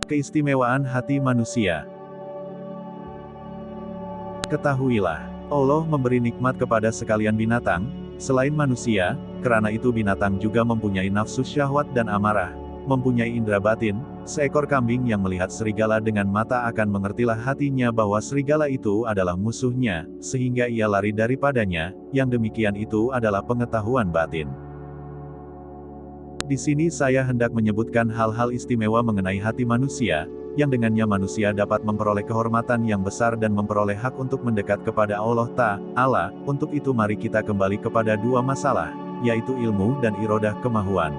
Keistimewaan hati manusia. Ketahuilah, Allah memberi nikmat kepada sekalian binatang, selain manusia, karena itu binatang juga mempunyai nafsu syahwat dan amarah, mempunyai indera batin. Seekor kambing yang melihat serigala dengan mata akan mengertilah hatinya bahwa serigala itu adalah musuhnya, sehingga ia lari daripadanya. Yang demikian itu adalah pengetahuan batin. Di sini saya hendak menyebutkan hal-hal istimewa mengenai hati manusia, yang dengannya manusia dapat memperoleh kehormatan yang besar dan memperoleh hak untuk mendekat kepada Allah Ta'ala. Untuk itu mari kita kembali kepada dua masalah, yaitu ilmu dan irodah kemahuan.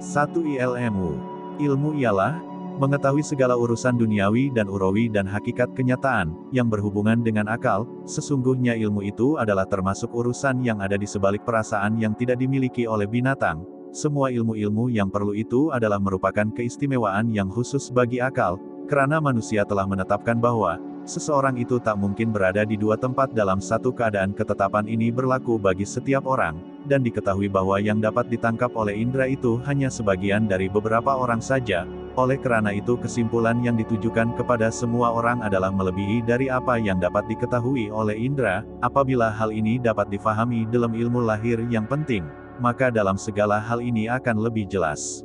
1. Ilmu. Ilmu ialah mengetahui segala urusan duniawi dan urawi dan hakikat kenyataan, yang berhubungan dengan akal. Sesungguhnya ilmu itu adalah termasuk urusan yang ada di sebalik perasaan yang tidak dimiliki oleh binatang. Semua ilmu-ilmu yang perlu itu adalah merupakan keistimewaan yang khusus bagi akal, karena manusia telah menetapkan bahwa seseorang itu tak mungkin berada di dua tempat dalam satu keadaan. Ketetapan ini berlaku bagi setiap orang, dan diketahui bahwa yang dapat ditangkap oleh indera itu hanya sebagian dari beberapa orang saja. Oleh karena itu kesimpulan yang ditujukan kepada semua orang adalah melebihi dari apa yang dapat diketahui oleh indera. Apabila hal ini dapat difahami dalam ilmu lahir yang penting, maka dalam segala hal ini akan lebih jelas.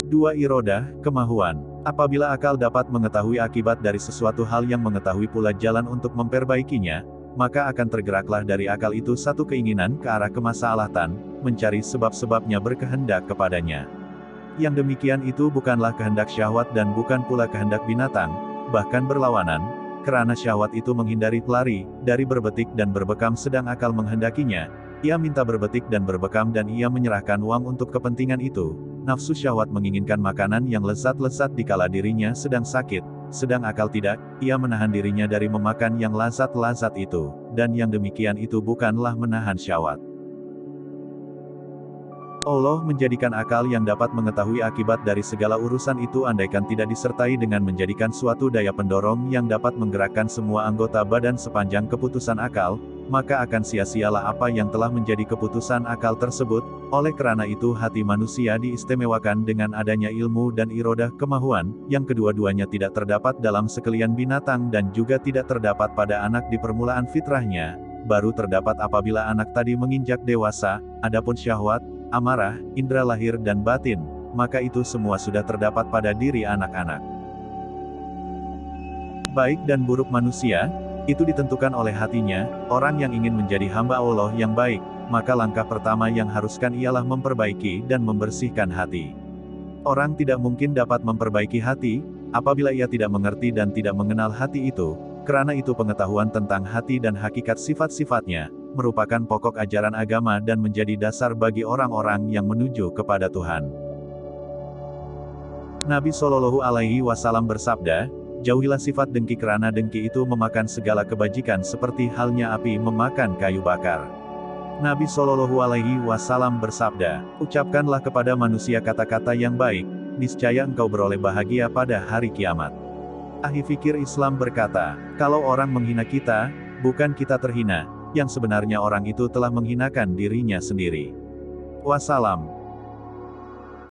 2. Irodah, kemahuan. Apabila akal dapat mengetahui akibat dari sesuatu hal yang mengetahui pula jalan untuk memperbaikinya, maka akan tergeraklah dari akal itu satu keinginan ke arah kemaslahatan, mencari sebab-sebabnya berkehendak kepadanya. Yang demikian itu bukanlah kehendak syahwat dan bukan pula kehendak binatang, bahkan berlawanan, karena syahwat itu menghindari lari dari berbetik dan berbekam, sedang akal menghendakinya. Ia minta berbetik dan berbekam dan ia menyerahkan uang untuk kepentingan itu. Nafsu syahwat menginginkan makanan yang lezat-lezat dikala dirinya sedang sakit, sedang akal tidak. Ia menahan dirinya dari memakan yang lazat-lazat itu, dan yang demikian itu bukanlah menahan syahwat. Allah menjadikan akal yang dapat mengetahui akibat dari segala urusan itu andaikan tidak disertai dengan menjadikan suatu daya pendorong yang dapat menggerakkan semua anggota badan sepanjang keputusan akal, maka akan sia-sialah apa yang telah menjadi keputusan akal tersebut. Oleh karena itu hati manusia diistimewakan dengan adanya ilmu dan irodah kemahuan, yang kedua-duanya tidak terdapat dalam sekalian binatang dan juga tidak terdapat pada anak di permulaan fitrahnya, baru terdapat apabila anak tadi menginjak dewasa. Adapun syahwat, amarah, indera lahir dan batin, maka itu semua sudah terdapat pada diri anak-anak. Baik dan buruk manusia, itu ditentukan oleh hatinya. Orang yang ingin menjadi hamba Allah yang baik, maka langkah pertama yang haruskan ialah memperbaiki dan membersihkan hati. Orang tidak mungkin dapat memperbaiki hati, apabila ia tidak mengerti dan tidak mengenal hati itu. Karena itu pengetahuan tentang hati dan hakikat sifat-sifatnya, merupakan pokok ajaran agama dan menjadi dasar bagi orang-orang yang menuju kepada Tuhan. Nabi Shallallahu Alaihi Wasallam bersabda, jauhilah sifat dengki karena dengki itu memakan segala kebajikan seperti halnya api memakan kayu bakar. Nabi Shallallahu Alaihi Wasallam bersabda, ucapkanlah kepada manusia kata-kata yang baik, niscaya engkau beroleh bahagia pada hari kiamat. Ahli fikir Islam berkata, kalau orang menghina kita, bukan kita terhina, yang sebenarnya orang itu telah menghinakan dirinya sendiri. Wassalam.